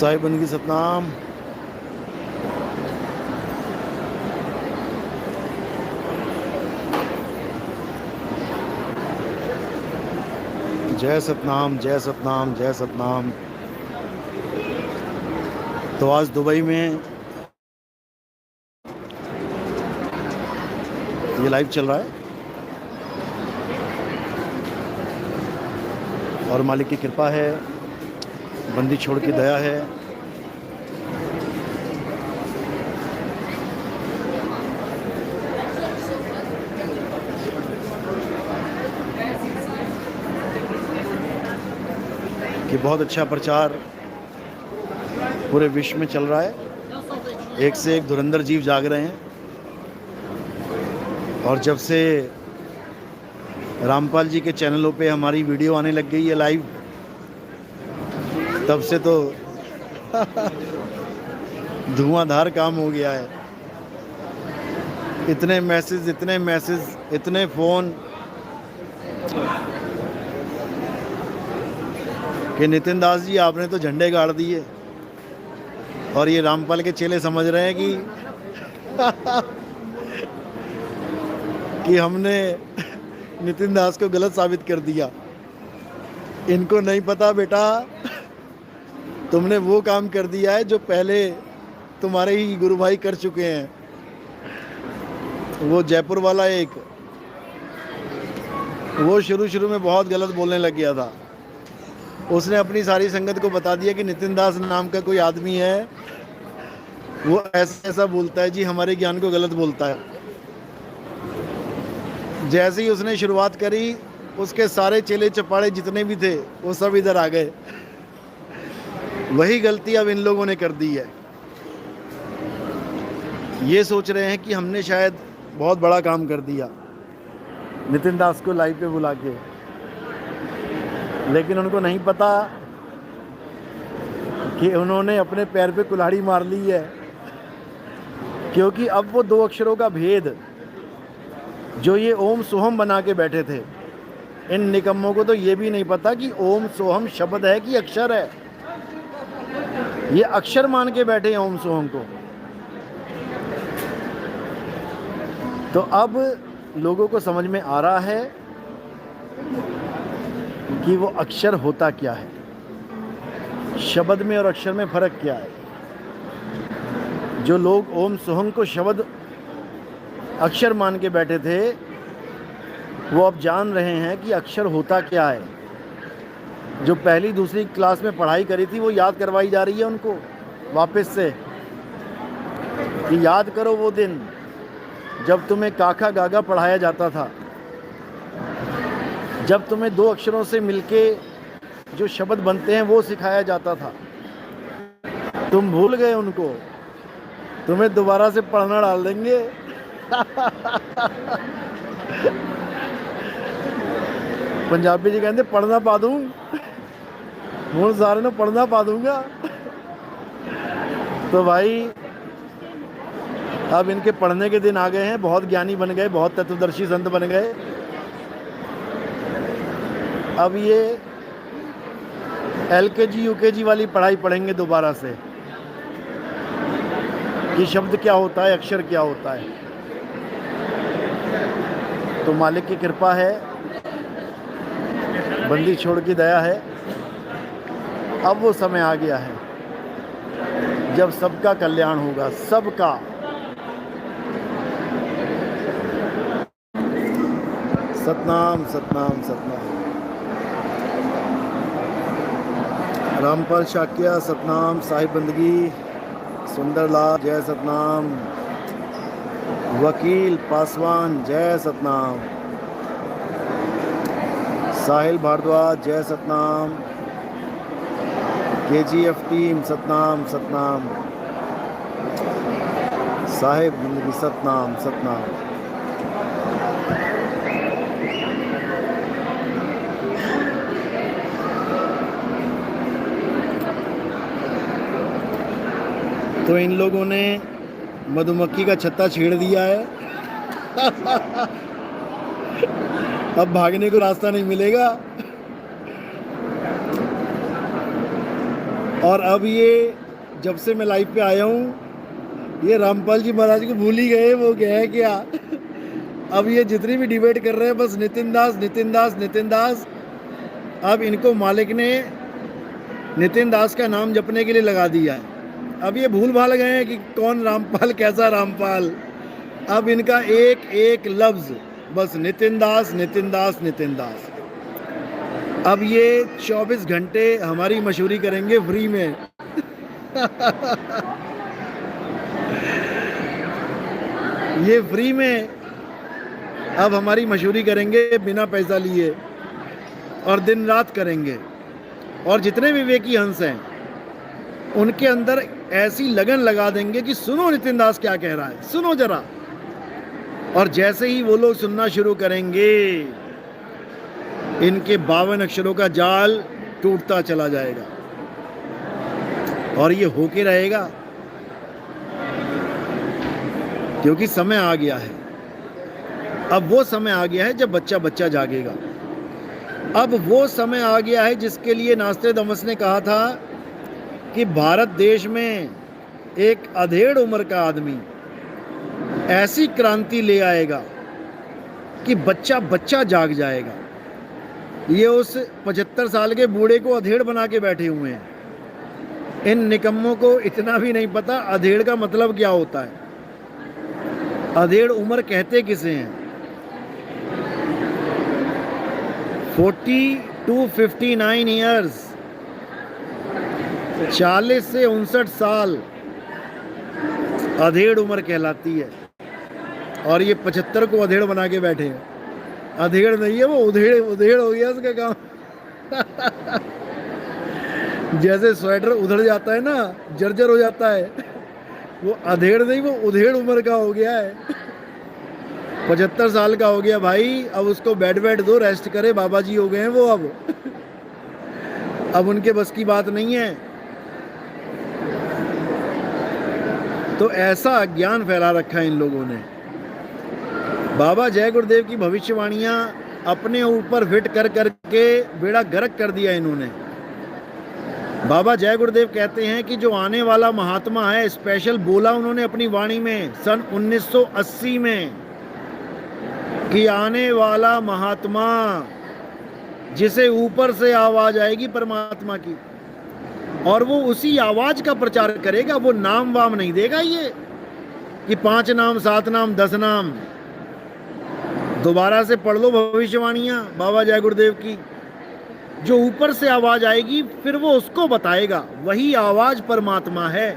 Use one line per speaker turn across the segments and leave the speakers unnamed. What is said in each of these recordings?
साहिब बंदगी सतनाम। जय सतनाम, जय सतनाम, जय सतनाम। तो आज दुबई में ये लाइव चल रहा है और मालिक की कृपा है, बंदी छोड़ की दया है। कि बहुत अच्छा प्रचार पूरे विश्व में चल रहा है। एक से एक धुरंधर जीव जाग रहे हैं। और जब से रामपाल जी के चैनलों पे हमारी वीडियो आने लग गई है लाइव, तब से तो धुआंधार काम हो गया है। इतने मैसेज, इतने फ़ोन कि नितिन दास जी आपने तो झंडे गाड़ दिए। और ये रामपाल के चेले समझ रहे हैं कि हमने नितिन दास को गलत साबित कर दिया। इनको नहीं पता बेटा, तुमने वो काम कर दिया है जो पहले तुम्हारे ही गुरु भाई कर चुके हैं। वो जयपुर वाला वो शुरू में बहुत गलत बोलने लग गया था। उसने अपनी सारी संगत को बता दिया कि नितिन दास नाम का कोई आदमी है, वो ऐसा बोलता है जी, हमारे ज्ञान को गलत बोलता है। जैसे ही उसने शुरुआत करी, उसके सारे चेले चपाड़े जितने भी थे वो सब इधर आ गए। वही गलती अब इन लोगों ने कर दी है। ये सोच रहे हैं कि हमने शायद बहुत बड़ा काम कर दिया नितिन दास को लाइव पे बुला के, लेकिन उनको नहीं पता कि उन्होंने अपने पैर पे कुल्हाड़ी मार ली है। क्योंकि अब वो 2 अक्षरों का भेद जो ये ओम सोहम बना के बैठे थे, इन निकम्मों को तो ये भी नहीं पता कि ओम सोहम शब्द है कि अक्षर है। ये अक्षर मान के बैठे हैं ओम सोहम को। तो अब लोगों को समझ में आ रहा है कि वो अक्षर होता क्या है, शब्द में और अक्षर में फ़र्क क्या है। जो लोग ओम सोहम को शब्द अक्षर मान के बैठे थे, वो अब जान रहे हैं कि अक्षर होता क्या है। जो पहली दूसरी क्लास में पढ़ाई करी थी, वो याद करवाई जा रही है उनको वापस से कि याद करो वो दिन जब तुम्हें काका गागा पढ़ाया जाता था, जब तुम्हें 2 अक्षरों से मिलके जो शब्द बनते हैं वो सिखाया जाता था। तुम भूल गए उनको, तुम्हें दोबारा से पढ़ना डाल देंगे। पंजाबी जी कहते पढ़ना पा दूँ, हूँ सारे ने पढ़ना पा दूंगा। तो भाई अब इनके पढ़ने के दिन आ गए हैं। बहुत ज्ञानी बन गए, बहुत तत्वदर्शी संत बन गए। अब ये LKG UKG वाली पढ़ाई पढ़ेंगे दोबारा से कि शब्द क्या होता है, अक्षर क्या होता है। तो मालिक की कृपा है, बंदी छोड़ की दया है। अब वो समय आ गया है जब सबका कल्याण होगा, सबका। सतनाम, सतनाम, सतनाम। रामपाल शाक्या सतनाम, साहिब बंदगी, सुंदरलाल जय सतनाम, वकील पासवान जय सतनाम, साहिल भारद्वाज जय सतनाम, KGF टीम सतनाम, सतनाम, साहिब बंदगी सतनाम, सतनाम। तो इन लोगों ने मधुमक्खी का छत्ता छेड़ दिया है। अब भागने को रास्ता नहीं मिलेगा। और अब ये जब से मैं लाइव पे आया हूँ ये रामपाल जी महाराज को भूल ही गए, वो गए हैं क्या। अब ये जितनी भी डिबेट कर रहे हैं बस नितिन दास नितिन दास नितिन दास। अब इनको मालिक ने नितिन दास का नाम जपने के लिए लगा दिया है। अब ये भूल भाल गए हैं कि कौन रामपाल, कैसा रामपाल। अब इनका एक एक लफ्ज बस नितिन दास नितिन दास नितिन दास। अब ये 24 घंटे हमारी मशहूरी करेंगे फ्री में। ये फ्री में अब हमारी मशहूरी करेंगे बिना पैसा लिए और दिन रात करेंगे। और जितने विवेकी हंस हैं उनके अंदर ऐसी लगन लगा देंगे कि सुनो नितिन दास क्या कह रहा है, सुनो जरा। और जैसे ही वो लोग सुनना शुरू करेंगे इनके 52 अक्षरों का जाल टूटता चला जाएगा और ये होके रहेगा, क्योंकि समय आ गया है। अब वो समय आ गया है जब बच्चा बच्चा जागेगा। अब वो समय आ गया है जिसके लिए नास्त्रोदामस ने कहा था कि भारत देश में एक अधेड़ उम्र का आदमी ऐसी क्रांति ले आएगा कि बच्चा बच्चा जाग जाएगा। ये उस 75 साल के बूढ़े को अधेड़ बना के बैठे हुए हैं। इन निकम्मों को इतना भी नहीं पता अधेड़ का मतलब क्या होता है। अधेड़ उम्र कहते किसे हैं? 40 to 59 ईयर्स, 40 से 59 साल अधेड़ उम्र कहलाती है। और ये 75 को अधेड़ बना के बैठे हैं। अधेड़ नहीं है वो, उधेड़ उधेड़ हो गया उसका काम। जैसे स्वेटर उधड़ जाता है ना, जर्जर हो जाता है, वो अधेड़ नहीं वो उधेड़ उम्र का हो गया है। 75 साल का हो गया भाई। अब उसको बेड वेड दो, रेस्ट करे। बाबा जी हो गए हैं वो। अब उनके बस की बात नहीं है। तो ऐसा अज्ञान फैला रखा है इन लोगों ने। बाबा जय गुरुदेव की भविष्यवाणियां अपने ऊपर फिट कर करके बेड़ा गर्क कर दिया इन्होंने। बाबा जय गुरुदेव कहते हैं कि जो आने वाला महात्मा है, स्पेशल बोला उन्होंने अपनी वाणी में सन 1980 में कि आने वाला महात्मा जिसे ऊपर से आवाज आएगी परमात्मा की, और वो उसी आवाज का प्रचार करेगा। वो नाम वाम नहीं देगा ये कि 5 नाम 7 नाम 10 नाम। दोबारा से पढ़ लो भविष्यवाणियां बाबा जय गुरुदेव की। जो ऊपर से आवाज आएगी फिर वो उसको बताएगा, वही आवाज परमात्मा है।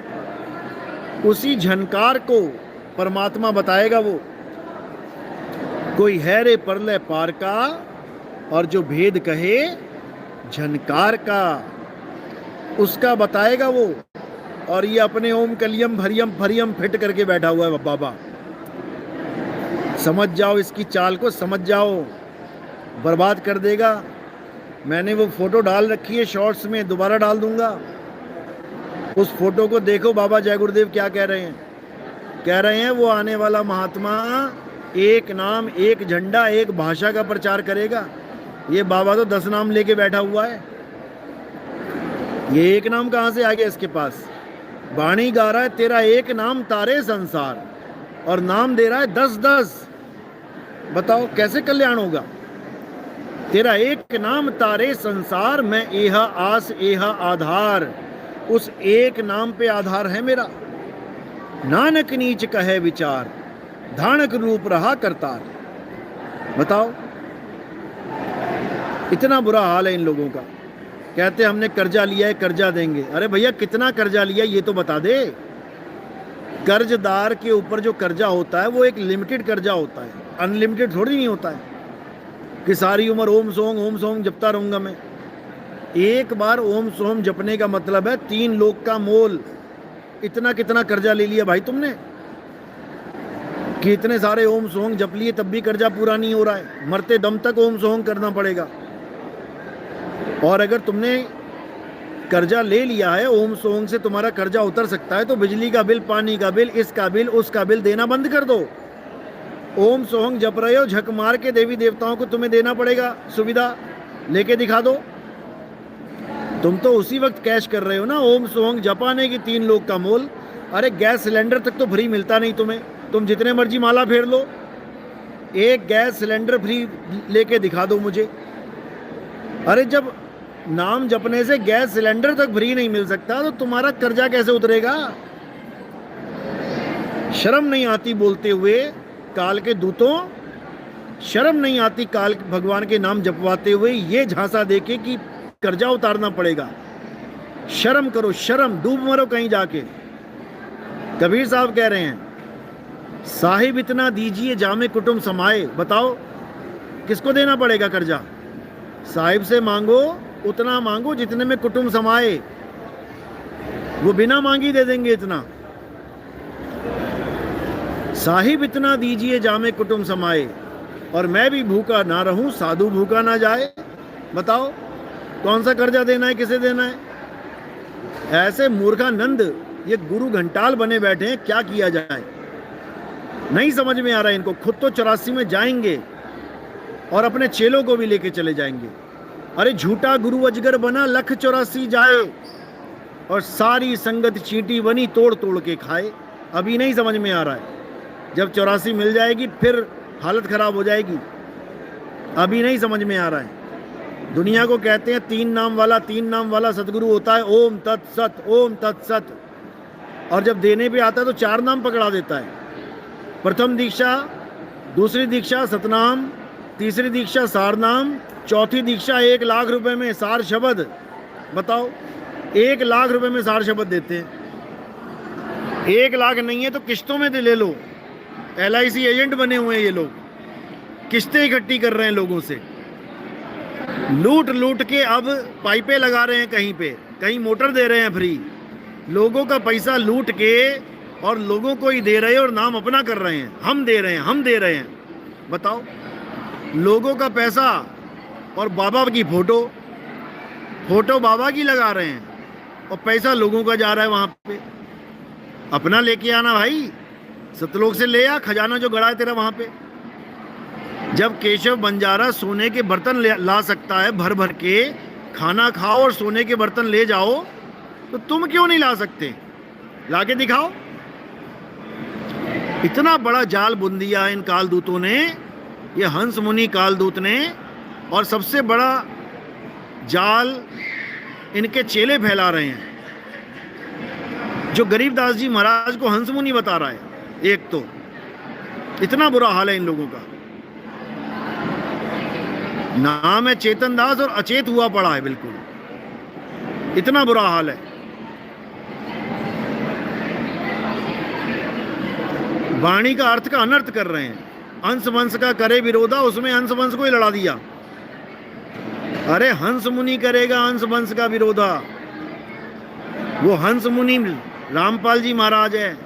उसी झनकार को परमात्मा बताएगा। वो कोई है रे परलय पार का, और जो भेद कहे झनकार का, उसका बताएगा वो। और ये अपने ओम कलियम भरियम फरियम फिट करके बैठा हुआ है बाबा। समझ जाओ इसकी चाल को, समझ जाओ, बर्बाद कर देगा। मैंने वो फोटो डाल रखी है शॉर्ट्स में, दोबारा डाल दूंगा। उस फोटो को देखो। बाबा जय गुरुदेव क्या कह रहे हैं? कह रहे हैं वो आने वाला महात्मा एक नाम, एक झंडा, एक भाषा का प्रचार करेगा। ये बाबा तो 10 नाम लेके बैठा हुआ है। ये एक नाम कहाँ से आ गया इसके पास? वाणी गा रहा है तेरा एक नाम तारे संसार, और नाम दे रहा है 10-10। बताओ कैसे कल्याण होगा? तेरा एक नाम तारे संसार, मैं एहा आस एहा आधार। उस एक नाम पे आधार है मेरा। नानक नीच कहे विचार, धानक रूप रहा करतार। बताओ इतना बुरा हाल है इन लोगों का। कहते हमने कर्जा लिया है, कर्जा देंगे। अरे भैया कितना कर्जा लिया ये तो बता दे। कर्जदार के ऊपर जो कर्जा होता है वो एक लिमिटेड कर्जा होता है, अनलिमिटेड थोड़ी नहीं होता है कि सारी उम्र ओम सोम जपता रहूंगा मैं। एक बार ओम सोम जपने का मतलब है 3 लोक का मोल। इतना कितना कर्जा ले लिया भाई तुमने कि इतने सारे ओम सोम जप लिए तब भी कर्जा पूरा नहीं हो रहा है। मरते दम तक ओम सोम करना पड़ेगा। और अगर तुमने कर्जा ले लिया है, ओम सोम से तुम्हारा कर्जा उतर सकता है, तो बिजली का बिल, पानी का बिल, इसका बिल, उसका बिल देना बंद कर दो। ओम सोहंग जप रहे हो, झक मार के देवी देवताओं को तुम्हें देना पड़ेगा सुविधा, लेके दिखा दो। तुम तो उसी वक्त कैश कर रहे हो ना, ओम सोहंग जपाने की 3 लोग का मोल। अरे गैस सिलेंडर तक तो फ्री मिलता नहीं तुम्हें, तुम जितने मर्जी माला फेर लो, एक गैस सिलेंडर फ्री लेके दिखा दो मुझे। अरे जब नाम जपने से गैस सिलेंडर तक फ्री नहीं मिल सकता तो तुम्हारा कर्जा कैसे उतरेगा? शर्म नहीं आती बोलते हुए काल के दूतों, शर्म नहीं आती काल भगवान के नाम जपवाते हुए ये झांसा देके कि कर्जा उतारना पड़ेगा। शर्म करो, शर्म, डूब मरो कहीं जाके। कबीर साहब कह रहे हैं, साहिब इतना दीजिए जामे कुटुंब समाए। बताओ किसको देना पड़ेगा कर्जा? साहिब से मांगो, उतना मांगो जितने में कुटुंब समाए, वो बिना मांगी दे देंगे इतना। साहिब इतना दीजिए जामे कुटुंब समाए, और मैं भी भूखा ना रहूं साधु भूखा ना जाए। बताओ कौन सा कर्जा देना है, किसे देना है? ऐसे मूर्खानंद ये गुरु घंटाल बने बैठे हैं, क्या किया जाए नहीं समझ में आ रहा है इनको। खुद तो 84 में जाएंगे और अपने चेलों को भी लेके चले जाएंगे। अरे झूठा गुरु अजगर बना, लख 84 जाए, और सारी संगत चींटी बनी तोड़ तोड़ के खाए। अभी नहीं समझ में आ रहा है, जब 84 मिल जाएगी फिर हालत खराब हो जाएगी। अभी नहीं समझ में आ रहा है। दुनिया को कहते हैं 3 नाम वाला सदगुरु होता है, ओम तत्सत, ओम तत्सत, और जब देने पे आता है तो 4 नाम पकड़ा देता है। प्रथम दीक्षा, दूसरी दीक्षा सतनाम, तीसरी दीक्षा सारनाम, चौथी दीक्षा 1 लाख रुपए में सार शब्द। बताओ 1 लाख रुपए में सार शब्द देते हैं। 1 लाख नहीं है तो किस्तों में ले लो। LIC एजेंट बने हुए हैं ये लोग, किस्तें इकट्ठी कर रहे हैं लोगों से, लूट लूट के अब पाइपें लगा रहे हैं कहीं पे, कहीं मोटर दे रहे हैं फ्री। लोगों का पैसा लूट के और लोगों को ही दे रहे हैं और नाम अपना कर रहे हैं, हम दे रहे हैं, हम दे रहे हैं। बताओ लोगों का पैसा और बाबा की फोटो बाबा की लगा रहे हैं और पैसा लोगों का जा रहा है वहां पे। अपना लेके आना भाई, सतलोक से ले आ खजाना जो गड़ा है तेरा वहां पे। जब केशव बंजारा सोने के बर्तन ला सकता है भर भर के, खाना खाओ और सोने के बर्तन ले जाओ, तो तुम क्यों नहीं ला सकते? लाके दिखाओ। इतना बड़ा जाल बुन दिया इन कालदूतों ने, ये हंस मुनि कालदूत ने, और सबसे बड़ा जाल इनके चेले फैला रहे हैं। जो गरीबदास जी महाराज को हंस मुनि बता रहा है, एक तो इतना बुरा हाल है इन लोगों का। नाम है चेतन दास और अचेत हुआ पड़ा है बिल्कुल, इतना बुरा हाल है। वाणी का अर्थ का अनर्थ कर रहे हैं। हंस वंश का करे विरोधा, उसमें हंस वंश को ही लड़ा दिया। अरे हंस मुनि करेगा हंस वंश का विरोधा, वो हंस मुनि रामपाल जी महाराज है,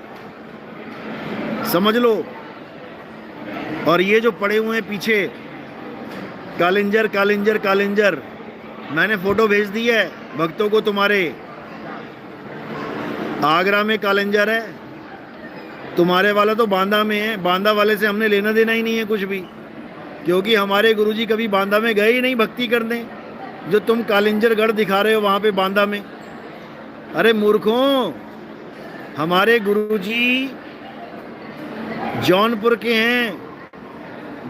समझ लो। और ये जो पड़े हुए हैं पीछे कालिंजर कालिंजर कालिंजर, मैंने फोटो भेज दी है भक्तों को तुम्हारे। आगरा में कालिंजर है, तुम्हारे वाला तो बांदा में है। बांदा वाले से हमने लेना देना ही नहीं है कुछ भी, क्योंकि हमारे गुरुजी कभी बांदा में गए ही नहीं भक्ति करने, जो तुम कालिंजर गढ़ दिखा रहे हो वहाँ पे बांदा में। अरे मूर्खों, हमारे गुरुजी जौनपुर के हैं,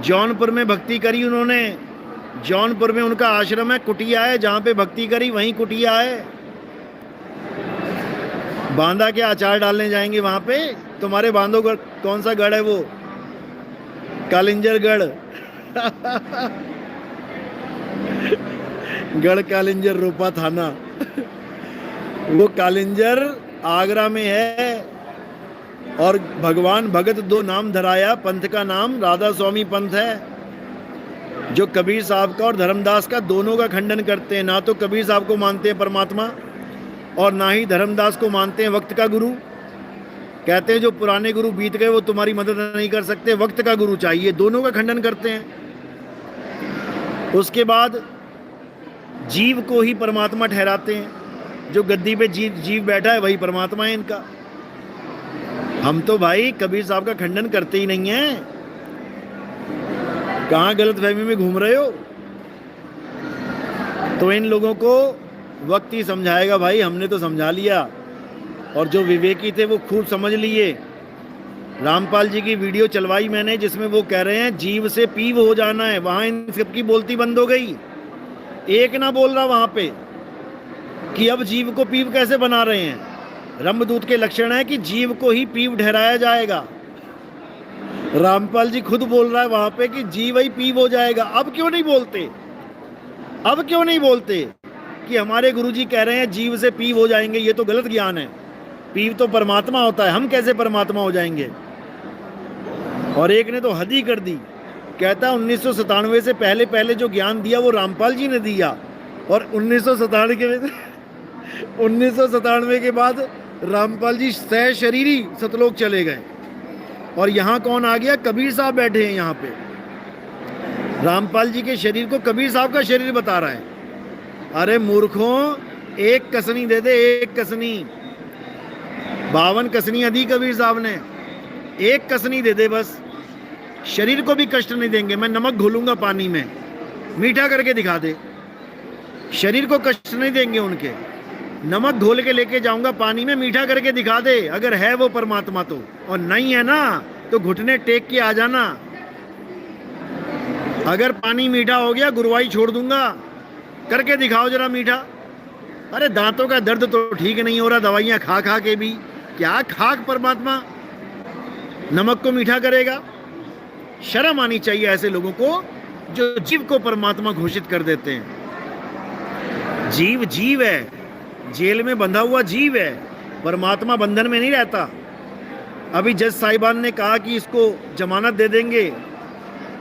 जौनपुर में भक्ति करी उन्होंने। जौनपुर में उनका आश्रम है, कुटिया है, जहाँ पे भक्ति करी वहीं कुटिया है। बांदा के अचार डालने जाएंगे वहाँ पे? तुम्हारे बांधो गढ़ कौन सा गढ़ है वो? कालिंजर गढ़ गढ़ कालिंजर रोपा थाना वो कालिंजर आगरा में है। और भगवान भगत 2 नाम धराया, पंथ का नाम राधा स्वामी पंथ है, जो कबीर साहब का और धर्मदास का दोनों का खंडन करते हैं। ना तो कबीर साहब को मानते हैं परमात्मा, और ना ही धर्मदास को मानते हैं वक्त का गुरु। कहते हैं जो पुराने गुरु बीत गए वो तुम्हारी मदद नहीं कर सकते, वक्त का गुरु चाहिए। दोनों का खंडन करते हैं। उसके बाद जीव को ही परमात्मा ठहराते हैं, जो गद्दी पे जीव बैठा है वही परमात्मा है इनका। हम तो भाई कबीर साहब का खंडन करते ही नहीं हैं। कहाँ गलतफहमी में घूम रहे हो? तो इन लोगों को वक्त ही समझाएगा भाई, हमने तो समझा लिया, और जो विवेकी थे वो खूब समझ लिए। रामपाल जी की वीडियो चलवाई मैंने जिसमें वो कह रहे हैं जीव से पीव हो जाना है, वहां इन सबकी बोलती बंद हो गई। एक ना बोल रहा वहां पे कि अब जीव को पीव कैसे बना रहे हैं। रंभदूत के लक्षण है कि जीव को ही पीव ठहराया जाएगा। रामपाल जी खुद बोल रहा है वहां पे कि जीव ही पीव हो जाएगा। अब क्यों नहीं बोलते, अब क्यों नहीं बोलते कि हमारे गुरुजी कह रहे हैं जीव से पीव हो जाएंगे? ये तो गलत ज्ञान है। पीव तो परमात्मा होता है, हम कैसे परमात्मा हो जाएंगे? और एक ने तो हद ही कर दी, कहता 1997 से पहले पहले जो ज्ञान दिया वो रामपाल जी ने दिया, और 1997 के बाद रामपाल जी सह शरीरी सतलोक चले गए, और यहाँ कौन आ गया? कबीर साहब बैठे हैं यहाँ पे। रामपाल जी के शरीर को कबीर साहब का शरीर बता रहा है। अरे मूर्खों, एक कसनी दे दे, एक कसनी। 52 कसनियां दी कबीर साहब ने, एक कसनी दे दे बस। शरीर को भी कष्ट नहीं देंगे। मैं नमक घोलूंगा पानी में, मीठा करके दिखा दे। शरीर को कष्ट नहीं देंगे उनके। नमक घोल के लेके जाऊंगा पानी में, मीठा करके दिखा दे अगर है वो परमात्मा तो, और नहीं है ना तो घुटने टेक के आ जाना। अगर पानी मीठा हो गया गुरुवाई छोड़ दूंगा, करके दिखाओ जरा मीठा। अरे दांतों का दर्द तो ठीक नहीं हो रहा दवाइयां खा खा के भी, क्या खाक परमात्मा नमक को मीठा करेगा? शर्म आनी चाहिए ऐसे लोगों को जो जीव को परमात्मा घोषित कर देते हैं। जीव जीव है, जेल में बंधा हुआ जीव है, परमात्मा बंधन में नहीं रहता। अभी जज साहिबान ने कहा कि इसको जमानत दे देंगे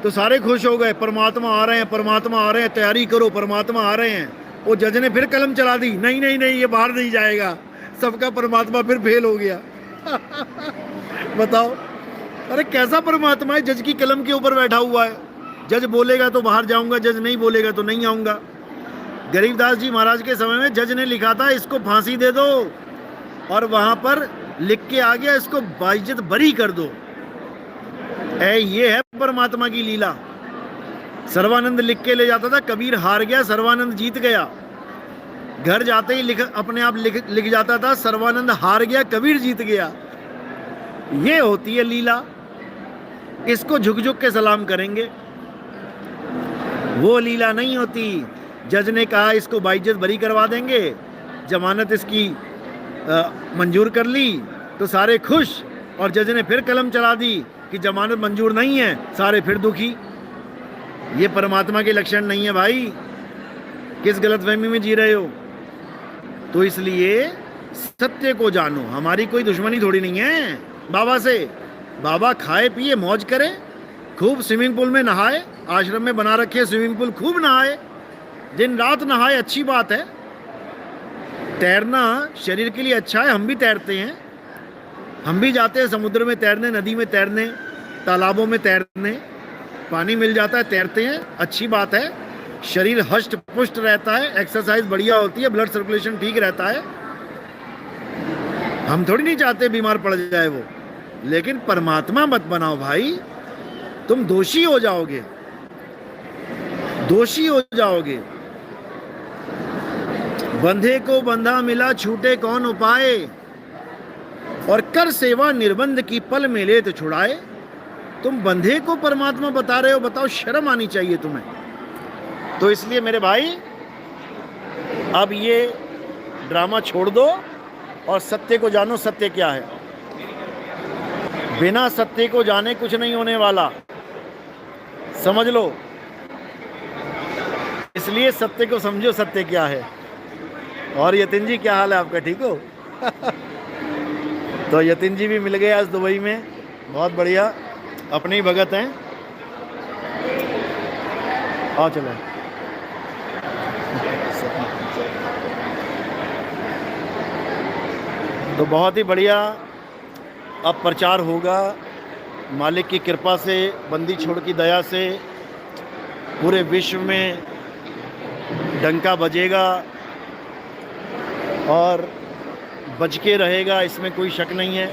तो सारे खुश हो गए, परमात्मा आ रहे हैं, परमात्मा आ रहे हैं, तैयारी करो, परमात्मा आ रहे हैं। वो जज ने फिर कलम चला दी, नहीं नहीं नहीं ये बाहर नहीं जाएगा, सबका परमात्मा फिर फेल हो गया। बताओ, अरे कैसा परमात्मा है? जज की कलम के ऊपर बैठा हुआ है। जज बोलेगा तो बाहर जाऊंगा, जज नहीं बोलेगा तो नहीं आऊंगा। गरीबदास जी महाराज के समय में जज ने लिखा था इसको फांसी दे दो, और वहां पर लिख के आ गया इसको बाइज्जत बरी कर दो। ये है परमात्मा की लीला। सर्वानंद लिख के ले जाता था, कबीर हार गया, सर्वानंद जीत गया। घर जाते ही अपने आप लिख जाता था, सर्वानंद हार गया, कबीर जीत गया। ये होती है लीला, इसको झुक झुक के सलाम करेंगे। वो लीला नहीं होती। जज ने कहा इसको बाइज्जत बरी करवा देंगे, जमानत इसकी मंजूर कर ली तो सारे खुश, और जज ने फिर कलम चला दी कि जमानत मंजूर नहीं है, सारे फिर दुखी। ये परमात्मा के लक्षण नहीं है भाई। किस गलतफहमी में जी रहे हो? तो इसलिए सत्य को जानो। हमारी कोई दुश्मनी थोड़ी नहीं है बाबा से। बाबा खाए पिए मौज करे, खूब स्विमिंग पूल में नहाए, आश्रम में बना रखे स्विमिंग पूल, खूब नहाए, दिन रात नहाए, अच्छी बात है। तैरना शरीर के लिए अच्छा है, हम भी तैरते हैं, हम भी जाते हैं समुद्र में तैरने, नदी में तैरने, तालाबों में तैरने, पानी मिल जाता है, तैरते हैं, अच्छी बात है। शरीर हष्ट पुष्ट रहता है, एक्सरसाइज बढ़िया होती है, ब्लड सर्कुलेशन ठीक रहता है। हम थोड़ी नहीं चाहते बीमार पड़ जाए वो, लेकिन परमात्मा मत बनाओ भाई, तुम दोषी हो जाओगे, दोषी हो जाओगे। बंधे को बंधा मिला, छूटे कौन उपाय, और कर सेवा निर्बंध की, पल में ले तो छुड़ाए। तुम बंधे को परमात्मा बता रहे हो, बताओ, शर्म आनी चाहिए तुम्हें। तो इसलिए मेरे भाई अब ये ड्रामा छोड़ दो और सत्य को जानो। सत्य क्या है? बिना सत्य को जाने कुछ नहीं होने वाला, समझ लो। इसलिए सत्य को समझो, सत्य क्या है। और यतिन जी क्या हाल है आपका, ठीक हो? तो यतिन जी भी मिल गए आज दुबई में, बहुत बढ़िया, अपने ही भगत हैं। आओ चलो। तो बहुत ही बढ़िया अब प्रचार होगा, मालिक की कृपा से, बंदी छोड़ की दया से पूरे विश्व में डंका बजेगा और बज के रहेगा, इसमें कोई शक नहीं है।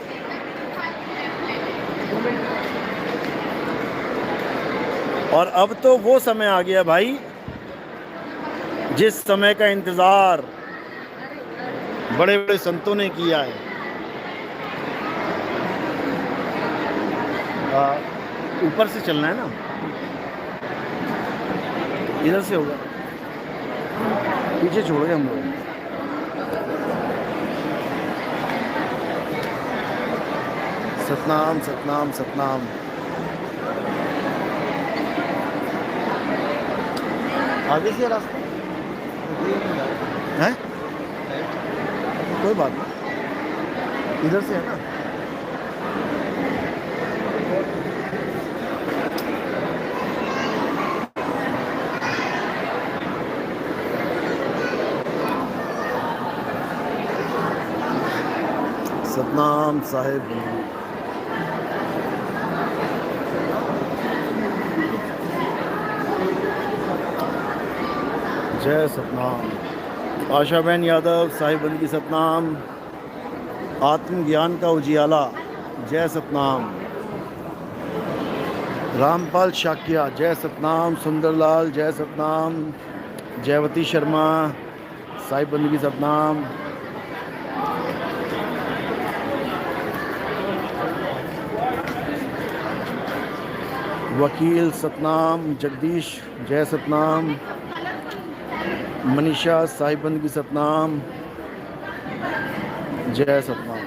और अब तो वो समय आ गया भाई जिस समय का इंतज़ार बड़े बड़े संतों ने किया है। ऊपर से चलना है ना, इधर से होगा, पीछे छोड़ गए हम लोग। सतनाम सतनाम सतनाम। आगे से रास्ता है, कोई बात नहीं, इधर से है ना। सतनाम साहिब। जय सतनाम। आशा बहन यादव साहिब बंदगी सतनाम। आत्मज्ञान का उजियाला, जय सतनाम। रामपाल शाकिया, जय सतनाम। सुंदरलाल, जय सतनाम। जयवती शर्मा साहिब बंदगी सतनाम। वकील सतनाम। जगदीश, जय सतनाम। मनीषा साहिब बंदगी सतनाम, जय सतनाम।